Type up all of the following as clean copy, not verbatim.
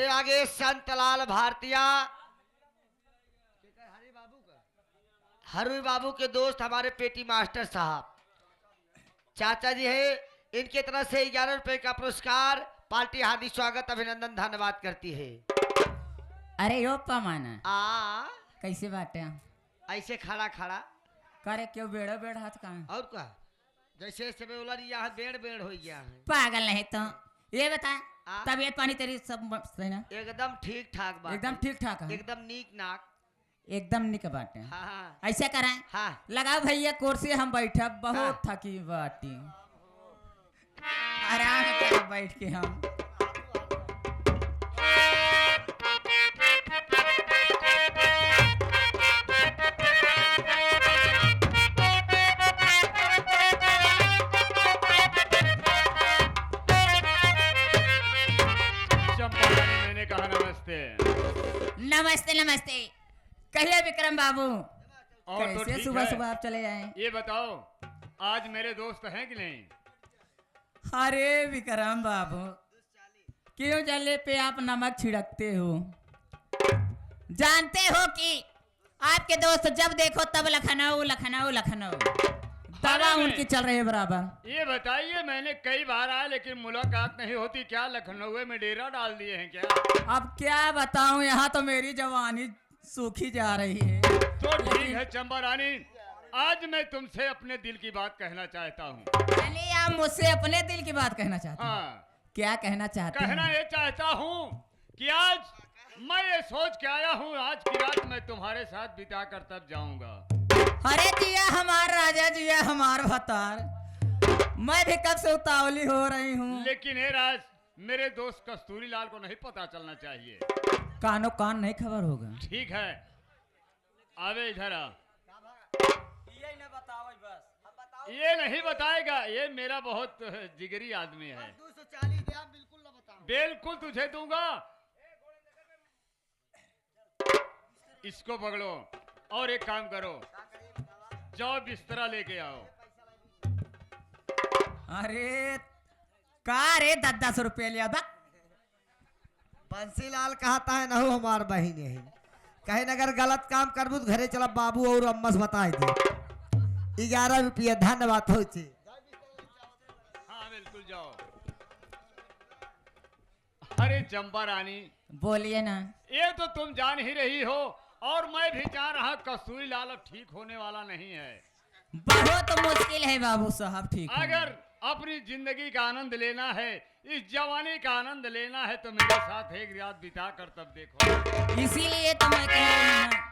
ये आगे संतलाल भारतीय हरुई बाबू के दोस्त हमारे पेटी मास्टर साहब चाचा जी है। इनके तरफ से 11 रुपए का पुरस्कार पार्टी हार्दिक स्वागत अभिनंदन धन्यवाद करती है। अरे यो पमाना कैसे बाटे ऐसे खड़ा खड़ा करे क्यों बेड़ा बेड़ हाथ का और क्या जैसे समय बोला यहाँ बेड़ बेड़ हो गया है। पागल नहीं तो ये बता तबीयत पानी तेरी सब सही ना? एकदम ठीक ठाक बात एकदम ठीक ठाक है एकदम नीक नाक एकदम निक बाटे। हाँ ऐसे कराएं हाँ लगाओ भैया कुर्सी हम बैठा बहुत थकी बाटी आराम से बैठ के हम मैंने कहा नमस्ते। नमस्ते नमस्ते कहिए विक्रम बाबू और तो कैसे सुबह सुबह आप चले आए? ये बताओ आज मेरे दोस्त हैं कि नहीं? अरे विक्रम बाबू क्यों जले पे आप नमक छिड़कते हो? जानते हो कि आपके दोस्त जब देखो तब लखनऊ लखनऊ लखनऊ दवा उनकी चल रही है बराबर। ये बताइए मैंने कई बार आया लेकिन मुलाकात नहीं होती, क्या लखनऊ में डेरा डाल दिए हैं क्या? अब क्या बताऊं यहाँ तो मेरी जवानी सूखी जा रही है। तो ठीक है चंबा रानी, आज मैं तुमसे अपने दिल की बात कहना चाहता हूँ। चलिए आप मुझसे अपने दिल की बात कहना चाहते हैं? हाँ क्या कहना चाहते कहना हैं? ये चाहता हूँ कि आज मैं ये सोच के आया हूँ आज की रात मैं तुम्हारे साथ बिता कर तब जाऊंगा। अरे जिया हमार राजा जिया हमार भतार, मैं भी कब से उतावली हो रही हूँ। लेकिन ये राज मेरे दोस्त कस्तूरी लाल को नहीं पता चलना चाहिए। कानो कान नहीं खबर होगा। ठीक है आवे इधर आ। ये नहीं बताएगा, ये मेरा बहुत जिगरी आदमी है। 240 दे आप बिल्कुल ना बताओ। बिल्कुल तुझे दूंगा। इसको पकड़ो और एक काम करो, जाओ बिस्तरा लेके आओ। अरे का रे 10-10 रुपये लिया था। बंसीलाल कहता है नहु हमार बहन है कहीं अगर गलत काम करबू तो घरे चला बाबू और अम्मा से बताए दे। 11 रुपया धन्यवाद हो चे। हाँ बिल्कुल जाओ। अरे चंपा रानी बोलिए ना। ये तो तुम जान ही रही हो और मैं भी जान रहा कस्तूरी लाल अब ठीक होने वाला नहीं है। बहुत मुश्किल है बाबू साहब ठीक है। अगर अपनी जिंदगी का आनंद लेना है, इस जवानी का आनंद लेना है तो मेरे साथ एक रात बिता कर तब देखो। इसीलिए तो मैं कह रही हूँ।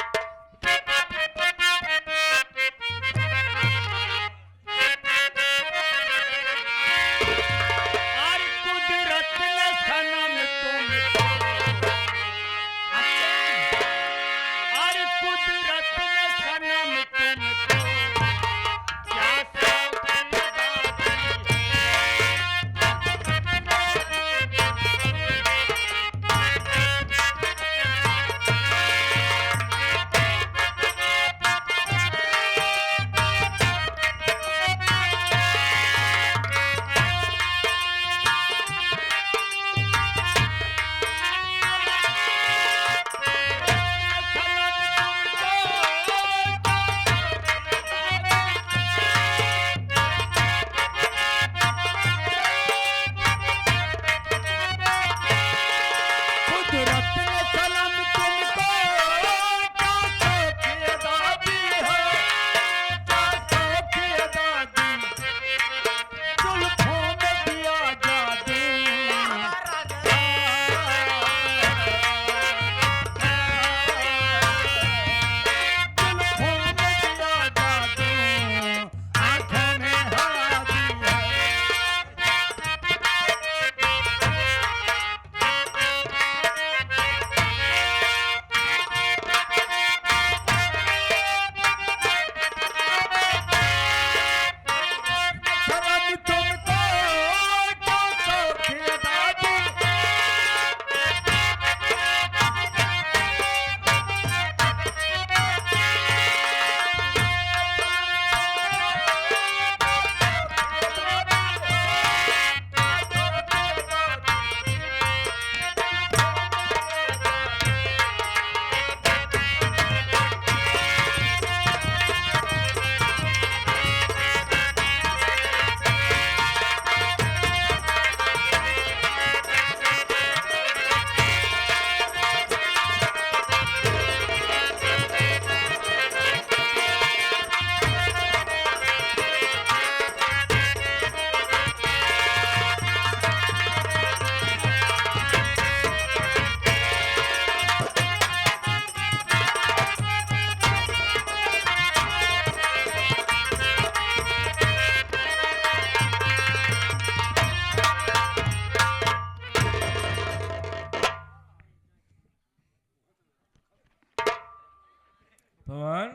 पवन,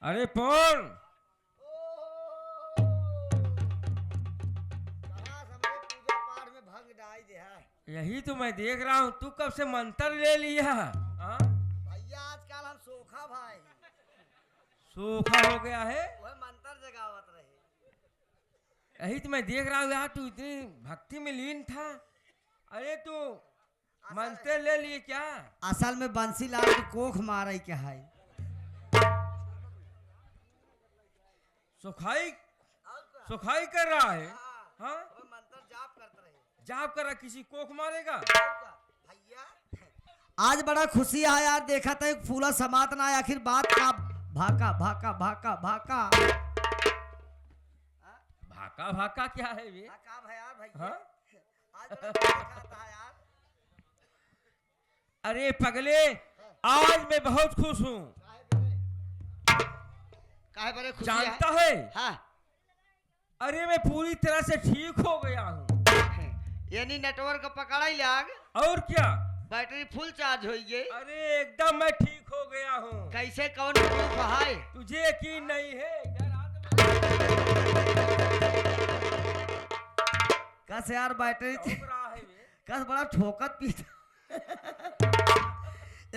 अरे पवन, पूजा पाठ में भंग डाल दे है यही तो मैं देख रहा हूँ। तू कब से मंत्र ले लिया? हाँ? भैया आजकल हम सोखा भाई सूखा हो गया है। वह मंत्र जगावत रहे। यही तो मैं देख रहा हूँ यार, तू इतनी भक्ति में लीन था। अरे तू मंत्र ले लिए क्या? असल में बंसीलाल को कोख मारे क्या है? सुखाई सुखाई कर रहा है। हाँ, मंत्र जाप करते रहे। जाप कर रहा, किसी कोख मारेगा? भैया आज बड़ा खुशी है यार, देखा था एक फूला समात ना है, आखिर बात का भाका भाका भाका भाका भाका भाका क्या है ये? भाका है यार भैया। हाँ? आज बड़ा देखा था यार। अरे पगले, आज मैं बहुत खुश हूँ। काहे बड़े खुशी जानता है? हाँ। अरे मैं पूरी तरह से ठीक हो गया हूँ। यानी नेटवर्क पकड़ा ही लाग, और क्या? बैटरी फुल चार्ज हो गई। अरे एकदम मैं ठीक हो गया हूँ। कैसे कौन प्रूफ है? तुझे यकीन नहीं है? इधर आ तो कस यार बैटरी ठोक रहा है ये। कस बड़ा ठोकत पीता।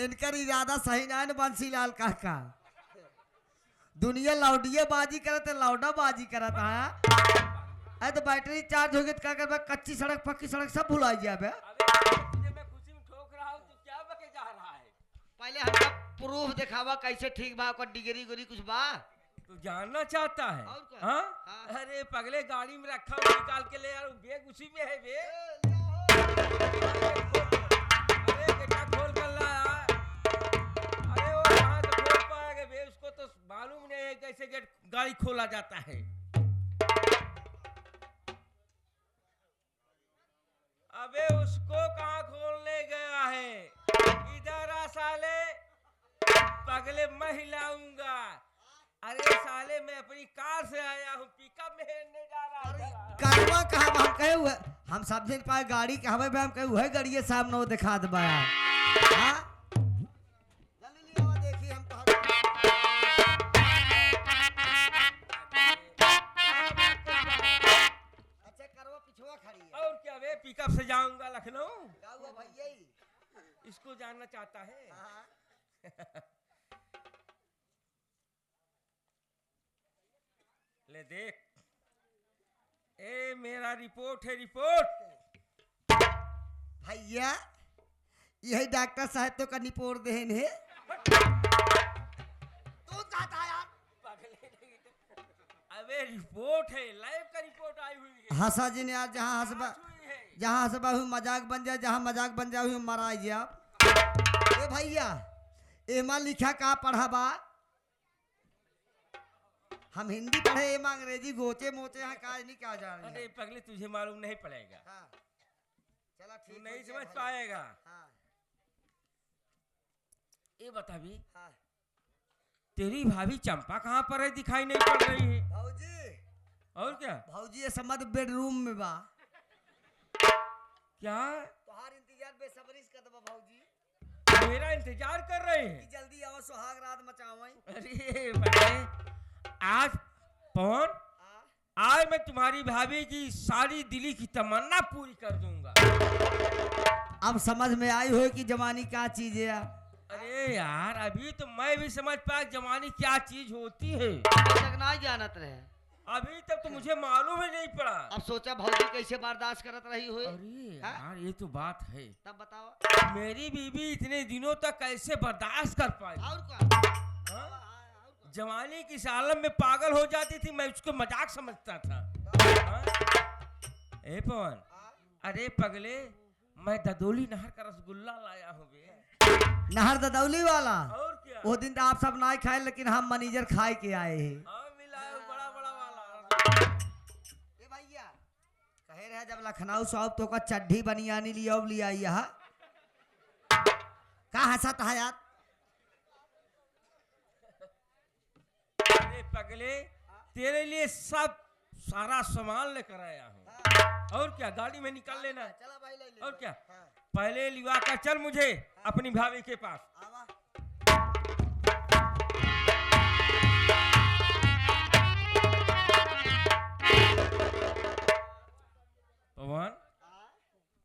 इनकर इरादा सही ना है न बंसीलाल काका। दुनिया लौडिया बाजी करत है, लौडा बाजी करत है। अरे तो बैटरी चार्ज हो गई तो क्या कर, कच्ची सड़क पक्की सड़क सब भुला जाए। अबे तुझे मैं खुशी में ठोक रहा हूँ, तू क्या बके जा रहा है? पहले हमका प्रूफ दिखावा कैसे ठीक बा, ओकर डिग्री गुरी कुछ बा। तू जानना चाहता है? और क्या? हाँ? हाँ। अरे पगले, गाड़ी में रखा हुआ निकाल के ले यार, बैग उसी में है बे। अरे बेटा खोल कर ला यार। अरे वो कहाँ से खोल पाएगा बे, उसको तो मालूम नहीं है कैसे गेट गाड़ी खोला जाता है। अबे उसको कहाँ खोलने गया है? इधर आ साले, पगले मैं हिलाऊंगा। अरे साले, मैं अपनी कार से आया हूँ, पिकअप में हेरने जा रहा था। कारवा कहाँ हम कहे हुए, हम सब दिन पाए गाड़ी के हवे हम कहे हुए गाड़ी सामने वो दिखा दबा यार। हाँ? जल्दी ले आवा, देखिए हम तो अच्छा करवा पिछवा खड़ी है। और क्या बे, पिकअप से जाऊंगा लखनऊ। क्या हुआ भैया ही? इसको जानना चाहता है? हाँ। ले देख, ए मेरा रिपोर्ट है, रिपोर्ट। भैया यही डॉक्टर साहब तो का निपोर देन है। तू चाहता यार? अबे रिपोर्ट है, लाइव का रिपोर्ट आई हुई है। हंसा जी ने आज जहाँ हंसबा, हुई है। जहाँ हंसबा हुई मजाक बन जाए, जहाँ मजाक बन जाए हुई मरा जाए। ए भैया एमा लिखा का पढ़ा बा? हम हिंदी पढ़े, एमा अंग्रेजी गोचे मोचे हैं, काज नहीं क्या जा रही अरे है। पगले, तुझे मालूम नहीं पड़ेगा। हाँ। चला तू ठीक नहीं हो समझ गया पाएगा। हाँ। ये बता भी, हाँ। तेरी भाभी चंपा कहाँ पर है, दिखाई नहीं पड़ रही है? भौजी, और क्या? भौजी ये समझ बेडरूम में बा। क्या तोहार इंतजार बेसब्री से कर दबा भौजी, मेरा इंतजार कर रहे हैं? कि जल्दी आओ सुहाग रात मचावई। अरे बड़े, आज पवन, आज मैं तुम्हारी भाभी की सारी दिली की तमन्ना पूरी कर दूंगा। अब समझ में आई हो कि जवानी क्या चीज है। अरे यार, अभी तो मैं भी समझ पाया जवानी क्या चीज होती है। ना जानत रहे, अभी तक तो मुझे मालूम ही नहीं पड़ा। अब सोचा भौजी कैसे बर्दाश्त करत रही हुई। अरे हाँ? यार, ये तो बात है। तब बताओ मेरी बीवी इतने दिनों तक कैसे बर्दाश्त कर पाई? और क्या? हाँ? जवानी की सालम में पागल हो जाती थी, मैं उसको मजाक समझता था। हाँ? ए पवन, अरे पगले, मैं ददोली नहर का रसगुल्ला लाया हूँ बे। नहर ददौली वाला? और क्या? वो दिन तो आप सब ना खाए, लेकिन हम मैनेजर खाए के आए हैं। हाँ, मिला है बड़ा बड़ा वाला। ए भैया कहे रहे जब लखनऊ साहब तो का चड्ढी बनियानी लिया अब लिया यहाँ का हंसत है यार? अरे पगले, तेरे लिए सब सारा सामान लेकर आया हूँ। और क्या, गाड़ी में निकाल लेना। चला भाई ले ले। और क्या? हाँ। पहले लिवा कर चल मुझे अपनी भाभी के पास। पवन,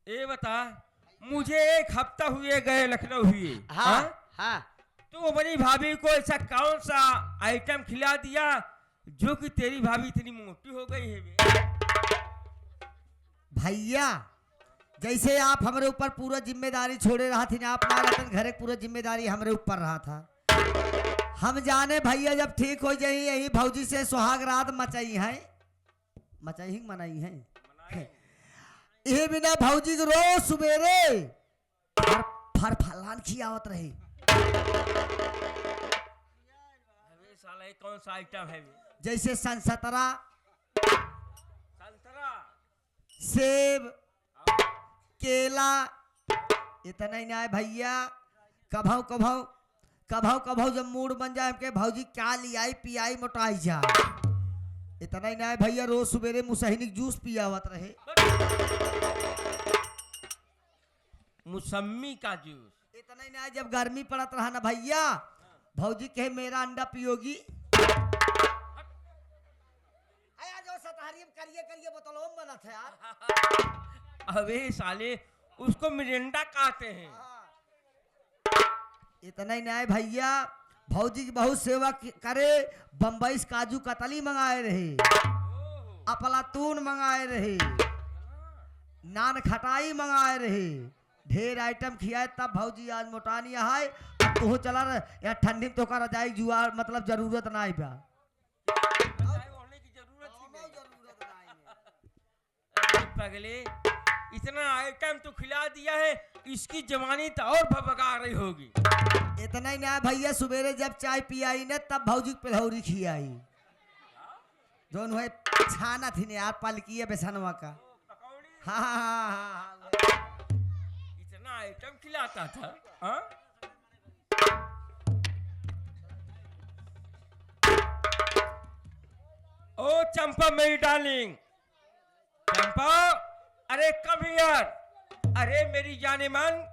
ये बता, मुझे 1 हफ्ता हुए गए लखनऊ हुए, हाँ हाँ तू अपनी भाभी को ऐसा कौन सा आइटम खिला दिया जो कि तेरी भाभी इतनी मोटी हो गई है बे? भैया, जैसे आप हमारे ऊपर पूरा जिम्मेदारी छोड़े रहा थी ना, आप ना रहते घरे पूरा जिम्मेदारी हमारे ऊपर रहा था। हम जाने भैया जब ठीक हो जाए यही भौजी से सुहाग रात मचाई है, मनाई है। ये बिना भौजी के रोज सुबेरे फर फलान खियावत रहे। अबे साला ये कौन सा आइटम है बे? जैसे संतरा, संतरा, सेब, केला, इतना ही ना है भैया। कभाऊ जब मूड बन जाए हमके भौजी क्या लियाई पियाई मोटाई जा। इतना ही ना है भैया, रोज सुबेरे मुसहनिक जूस पियावत रहे। मौसम्मी का जूस। इतना ही ना है, जब गर्मी पड़त रहा ना भैया, भौजी कहे मेरा अंडा पियोगी। करिए बोतलों में बनत है यार। अबे साले उसको मिरिंडा कहते हैं। इतना ही ना है भैया, भौजी की बहुत सेवा करे। बम्बई से काजू कतली मंगाए रहे, अफलातून मंगाए रहे, नान खटाई मंगाए रहे, ढेर आइटम खियाए। तब भौजी आज मोटानी है। तो चला या ठंडी तो का रजाई जुआ मतलब जरूरत ना बा। पगले, इतना आइटम तो खिला दिया है, इसकी जवानी तो और भभका रही होगी। इतना ही ना भैया, सवेरे जब चाय पियाई ने तब भौजी पिलौरी खियाई, जो है छाना थी ने यार पालकी है बेसनवा का। हाँ। इतना आइटम खिलाता था। हाँ? ओ चंपा मेरी डार्लिंग, चंपा, अरे कम हियर। अरे मेरी जाने मन,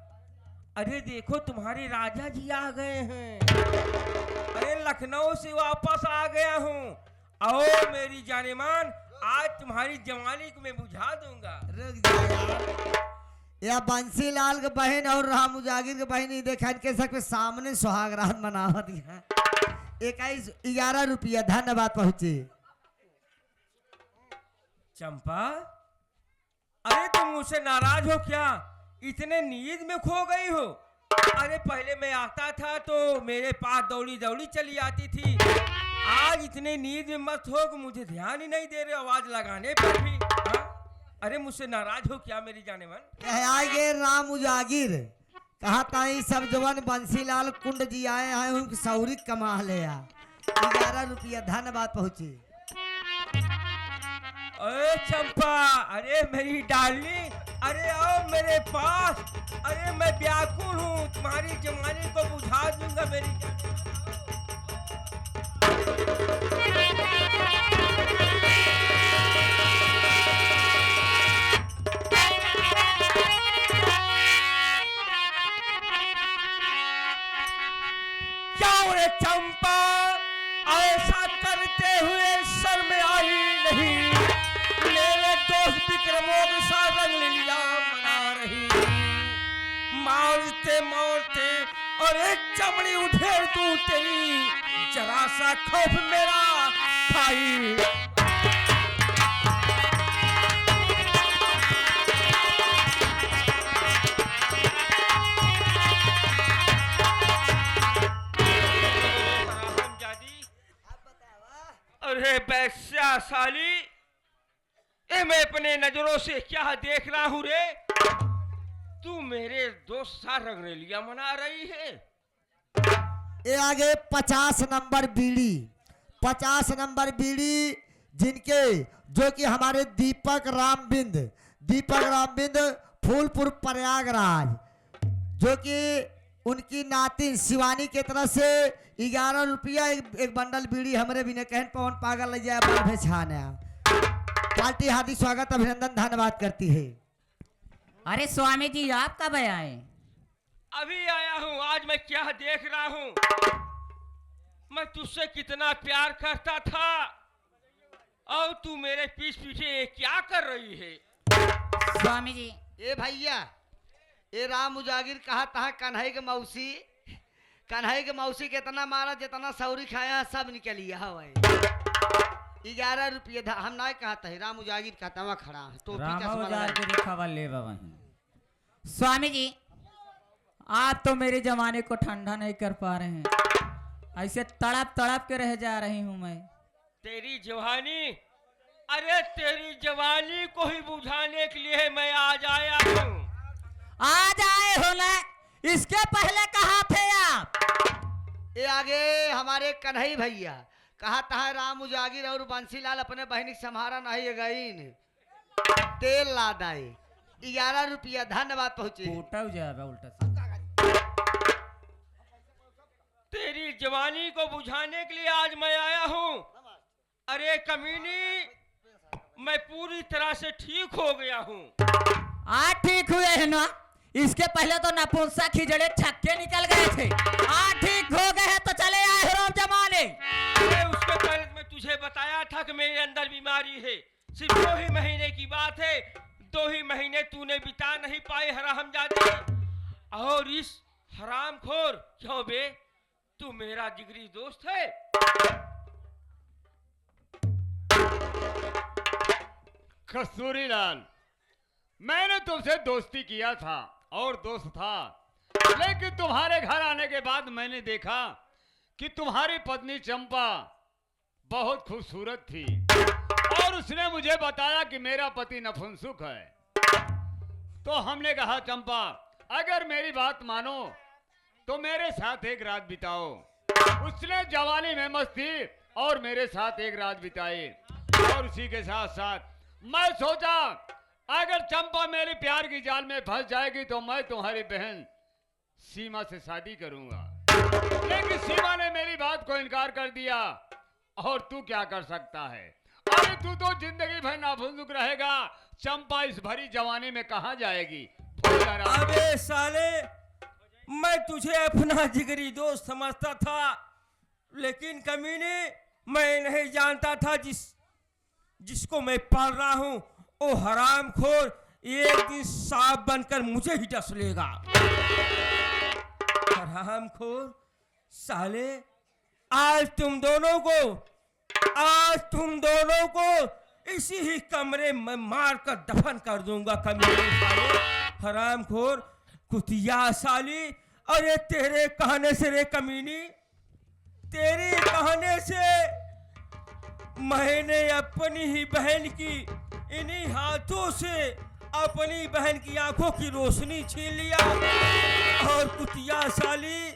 अरे देखो तुम्हारे राजा जी आ गए हैं। अरे लखनऊ से वापस आ गया हूँ। आओ मेरी जाने मन, आज तुम्हारी जवानी को मैं बुझा दूंगा। रुक जा यार, या बंसी लाल के बहन और राम उजागिर के बहन ही देखा के सकते सामने सुहाग रात मनावत है। 11 रुपया धन्यवाद पहुंचे। चंपा, अरे तुम मुझसे नाराज हो क्या? इतने नींद में खो गई हो? अरे पहले मैं आता था तो मेरे पास दौड़ी दौड़ी चली आती थी। आज इतने नींद में मत हो कि मुझे ध्यान ही नहीं दे रहे आवाज लगाने पर भी। हाँ? अरे मुझसे नाराज हो क्या मेरी जाने मन? आगे राम उजागिर कहा ताई सब जवान बंसीलाल कुंड जी आए हैं, उनकी सौरी कमा ले। 11 रुपया धन्यवाद पहुंचे। अरे चंपा, अरे मेरी डार्लिंग, अरे आओ मेरे पास। अरे मैं व्याकुल हूँ, तुम्हारी जवानी को बुझा दूंगा मेरी। क्यों रे चंपा, ऐसा करते हुए शर्म आई नहीं? मेरे दोस्त विक्रमों के साथ रंग लिया मना रही, मारते और एक चमड़ी उठेर तू तेरी, जरा सा खौफ मेरा खाई। अरे बैस्या साली, ए मैं अपने नजरों से क्या देख रहा हूँ रे? तू मेरे दोस्त साथ रंगरेलिया मना रही है। ये आगे 50 नंबर बीड़ी, 50 नंबर बीड़ी जिनके जो कि हमारे दीपक रामबिंद फूलपुर प्रयागराज, जो कि उनकी नातिन शिवानी के तरफ से 11 रुपया एक बंडल बीड़ी हमारे बिना कहन पवन पागल ले जाए पार्टी हार्दिक स्वागत अभिनंदन धन्यवाद करती है। अरे स्वामी जी आप कब आए? अभी आया हूँ। आज मैं क्या देख रहा हूँ, मैं तुझसे कितना प्यार करता था और तू मेरे पीछे क्या कर रही है? स्वामी जी ए भैया, ए राम उजागिर कहा था कन्हई के मौसी, कन्हई के मौसी के इतना मारा जितना सौरी खाया सब निकलिया हवाई। 11 रुपये हम ना कहा था, राम उजागिर कहता वहाँ खड़ा है टोपी चश्मा लगाए। स्वामी जी आप तो मेरे जमाने को ठंडा नहीं कर पा रहे हैं, ऐसे तड़प तड़प के रह जा रही हूँ मैं। तेरी जवानी, अरे तेरी जवानी को ही बुझाने के लिए मैं आज आया हूँ। आज आए हो ना, इसके पहले कहाँ थे आप? ये आगे हमारे कन्हई भैया कहा था राम उजागिर और बंसीलाल अपने बहनी संहारा नहीं गई, तेल ला दाए 11 रुपया धन्यवाद पहुँचे। उल्टा हो जाएगा, उल्टा तेरी जवानी को बुझाने के लिए आज मैं आया हूँ। अरे कमीनी, मैं पूरी तरह से ठीक हो गया हूँ। आज ठीक हुए है ना? इसके पहले तो नपुंसक खिजड़े छक्के निकल गए थे, आज ठीक हो गए हैं तो चले आए हो राम जमाने। अरे उसके पहले मैं तुझे बताया था कि मेरे अंदर बीमारी है। सिर्फ 2 ही महीने की बात है, 2 ही महीने तूने बिता नहीं पाए हरामजादी। और इस हरामखोर, क्यों बे, तू मेरा जिगरी दोस्त है। कस्तूरीलाल, मैंने तुमसे दोस्ती किया था और दोस्त था, लेकिन तुम्हारे घर आने के बाद मैंने देखा कि तुम्हारी पत्नी चंपा बहुत खूबसूरत थी और उसने मुझे बताया कि मेरा पति नपुंसक है। तो हमने कहा चंपा अगर मेरी बात मानो तो मेरे साथ एक रात बिताओ। उसने जवानी में मस्ती और मेरे साथ एक रात बिताई और उसी के साथ साथ मैं सोचा अगर चंपा मेरे प्यार की जाल में फंस जाएगी तो मैं तुम्हारी बहन सीमा से शादी करूंगा, लेकिन सीमा ने मेरी बात को इनकार कर दिया। और तू क्या कर सकता है? अरे तू तो जिंदगी भर नाफुजुक रहेगा। चंपा इस भरी जवानी में कहां जाएगी? अबे साले, मैं तुझे अपना जिगरी दोस्त समझता था, लेकिन कमीने मैं नहीं जानता था जिसको मैं पाल रहा हूं वो हरामखोर एक दिन सांप बनकर मुझे ही डस लेगा। हरामखोर साले, आज तुम दोनों को इसी ही कमरे में मार कर दफन कर दूंगा। कमीने साले, हरामखोर, कुतिया साली। अरे तेरे कहने से रे कमीनी, तेरे कहने से मैंने अपनी ही बहन की इन्हीं हाथों से अपनी बहन की आंखों की रोशनी छीन लिया। और कुतिया साली,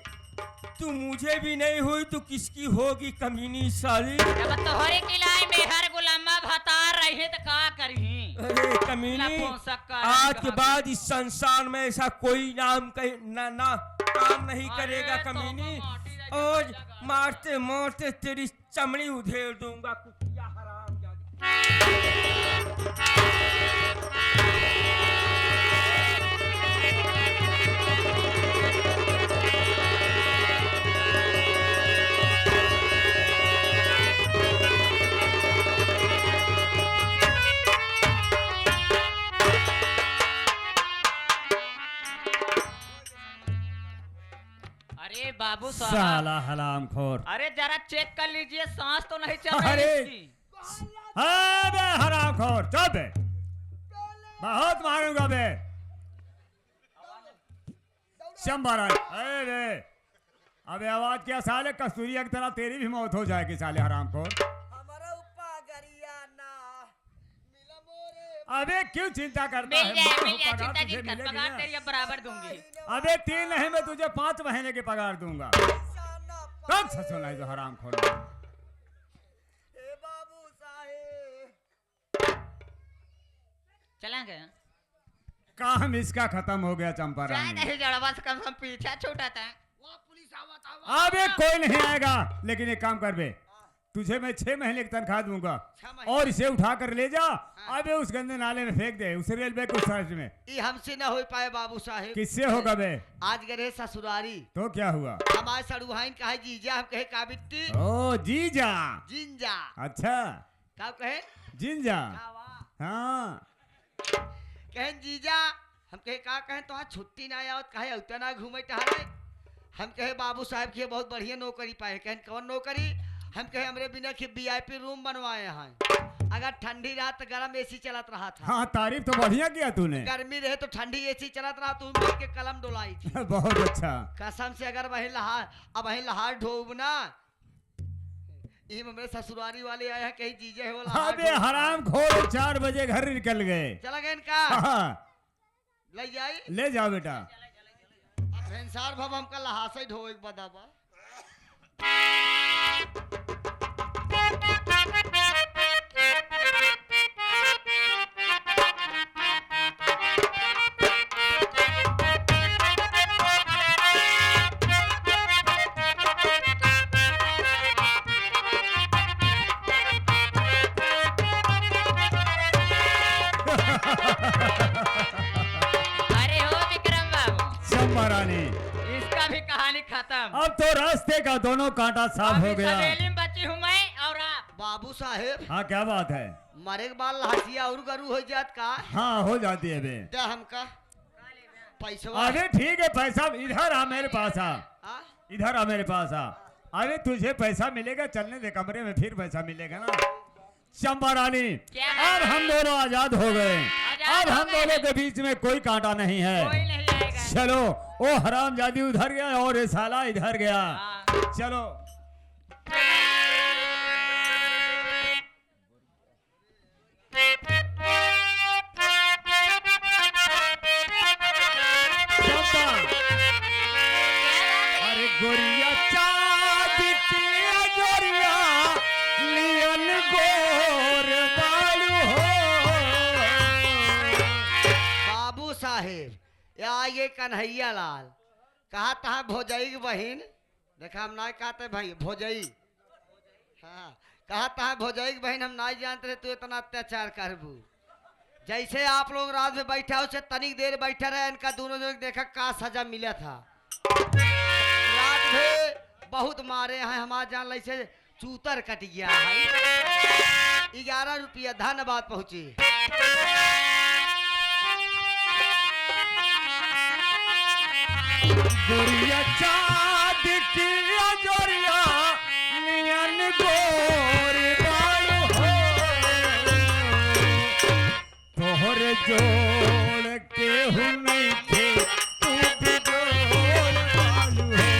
तू मुझे भी नहीं हुई तो किसकी होगी कमीनी साली? जब तोहरे किलाई में हर गुलामा भतार रहे तो का करही? अरे कमीनी, आज के बाद इस संसार में ऐसा कोई नाम काम नहीं करेगा कमीनी। और मारते मारते तेरी चमड़ी उधेड़ दूंगा कुतिया हरामजादी। अरे बाबू साला हरामखोर। अरे जरा चेक कर लीजिए, सांस तो नहीं चल अरे! रही इसकी। अबे हरामखोर, चुप बे, बहुत मारूंगा बे। शंबरा, अरे अबे आवाज क्या साले, कस्तूरिया की तरह तेरी भी मौत हो जाएगी साले हरामखोर। अबे क्यों चिंता करता है? मिल जाए पगार चिंता तुझे की मिलेगी पगार ना? तेरी अब बराबर दूंगी। अबे 3 नहीं, मैं तुझे 5 महीने की पगार दूंगा। कब से सुना है जो हरामखोर? चलेंगे? काम इसका खत्म हो गया चंपा चाहे रानी। नहीं जड़वा से कम से कम पीछा छूटा था। अबे कोई नहीं आएगा, लेकिन एक काम कर बे, तुझे मैं 6 महीने की तनख्वाह दूंगा 6 महीने। और इसे उठा कर ले जा, अबे उस गंदे नाले में फेंक दे, उस रेलवे के उस साइड में। ये हमसे ना हो पाए बाबू साहेब। किससे होगा बे? आज गए ससुरारी, तो क्या हुआ? हमारे सड़ुहाइन कहे जीजा, हम कहे काबिट्टी ओ जीजा, जिंजा, अच्छा का कहे जिंजा, कावा। हाँ कहें जीजा, हम कहे का कहें तो छुट्टी ना आवत, कहे उतना घूमे टहले। हम कहे बाबू साहब की बहुत बढ़िया नौकरी पाए। कहें कौन नौकरी? हम कहे हमरे बिना के VIP रूम बनवाए हैं। अगर ठंडी रात गरम AC चलत रहा था, हाँ, तारीफ तो बढ़िया किया तूने। गर्मी रहे तो ठंडी AC चलत रहा, तुम मिल के कलम डोलाई थी। बहुत अच्छा। कसम से अगर वही लहार, अब वही लहार ढोब ना, ये मेरे ससुरारी वाले आए हैं, कहीं जीजे हो लहार अबे ढोब। हराम खोर 4 बजे घर निकल गए। चला गए इनका हाँ, ले जाई ले जाओ बेटा। भेंसार भव हमका लहासे ही ढो एक बदाबा। अरे हो विक्रम बाबू, चंपा रानी, इसका भी कहानी खत्म। अब तो रास्ते का दोनों कांटा साफ हो अभी गया। सवेली में बची हूँ मैं और आप। बाबू साहेब, हाँ, क्या बात है? मरे के बाद लहसिया और गरू हो जात का? हाँ, हो जाती है बे। दे हमका पैसा। अरे ठीक है, पैसा इधर आ, मेरे पास आ, इधर आ मेरे पास आ। अरे तुझे पैसा मिलेगा, चलने दे कमरे में, फिर पैसा मिलेगा ना। चंपा रानी, क्या? अब हम दोनों आजाद हो गए। आजाद अब हो हम गए। दोनों के बीच में कोई कांटा नहीं कोई है। नहीं आएगा। चलो, ओ हरामजादी उधर गया और ये साला इधर गया। हाँ। चलो। चंपा, अरे गोरिया चाँद की गोरिया लियन गोर बालू हो। बाबू साहेब, या ये कन्हैया लाल कहा तहा भोजई की बहन, देखा हम ना कहते भाई भोजई, हाँ कहा तहा भोजई की बहन, हम ना जानते रहे तू इतना अत्याचार करबू। जैसे आप लोग रात में बैठा हो, तनिक देर बैठा रहे, इनका दोनों जो देखा का सजा मिला था। रात में बहुत मारे हैं, हमारे जान लै से चूतर कट गया है। 11 रुपया धन्यवाद पहुंची। गोरिया चाँद की जोरिया लियन गोर बालू हो। तोहर जोड़ के हूँ नहीं थे, तू भी जोड़ बालू है।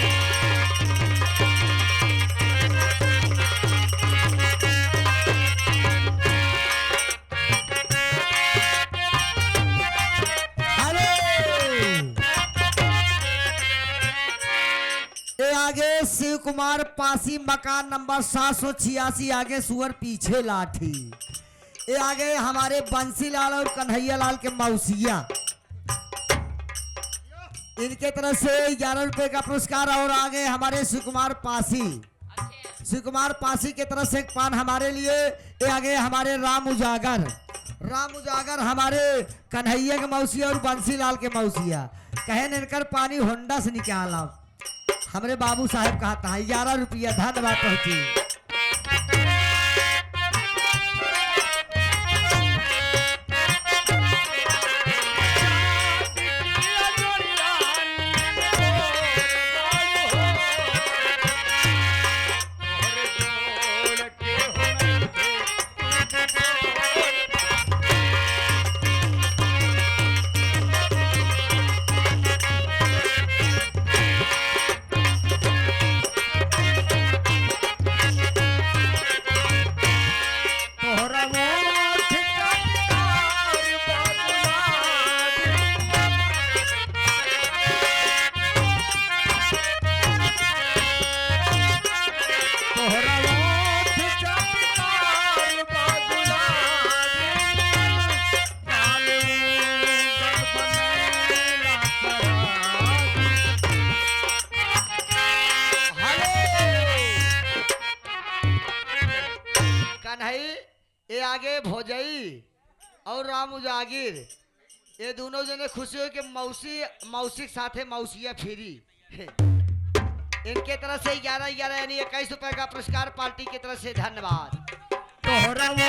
ये आगे शिव कुमार पासी, मकान नंबर 786, आगे सुअर पीछे लाठी। ये आगे हमारे बंसीलाल और कन्हैया लाल के मौसिया, इनके तरफ से 11 रुपए का पुरस्कार। और आगे हमारे शिव कुमार पासी, शिव कुमार पासी के तरफ से एक पान हमारे लिए। ये आगे हमारे राम उजागर, राम उजागर हमारे कन्हैया के मौसिया और बंसीलाल के मौसिया, कहे इनकर पानी होंडा से निकाला। हमरे बाबू साहब कहा था 11 रुपया धन्यवाद पहुंची। और राम उजागिर, ये दोनों जने खुशी हो कि मौसी मौसी के साथे मौसिया फिरी। इनके तरफ से 11 यानी 21 रुपए का पुरस्कार पार्टी की तरफ से। धन्यवाद। तोहरा वो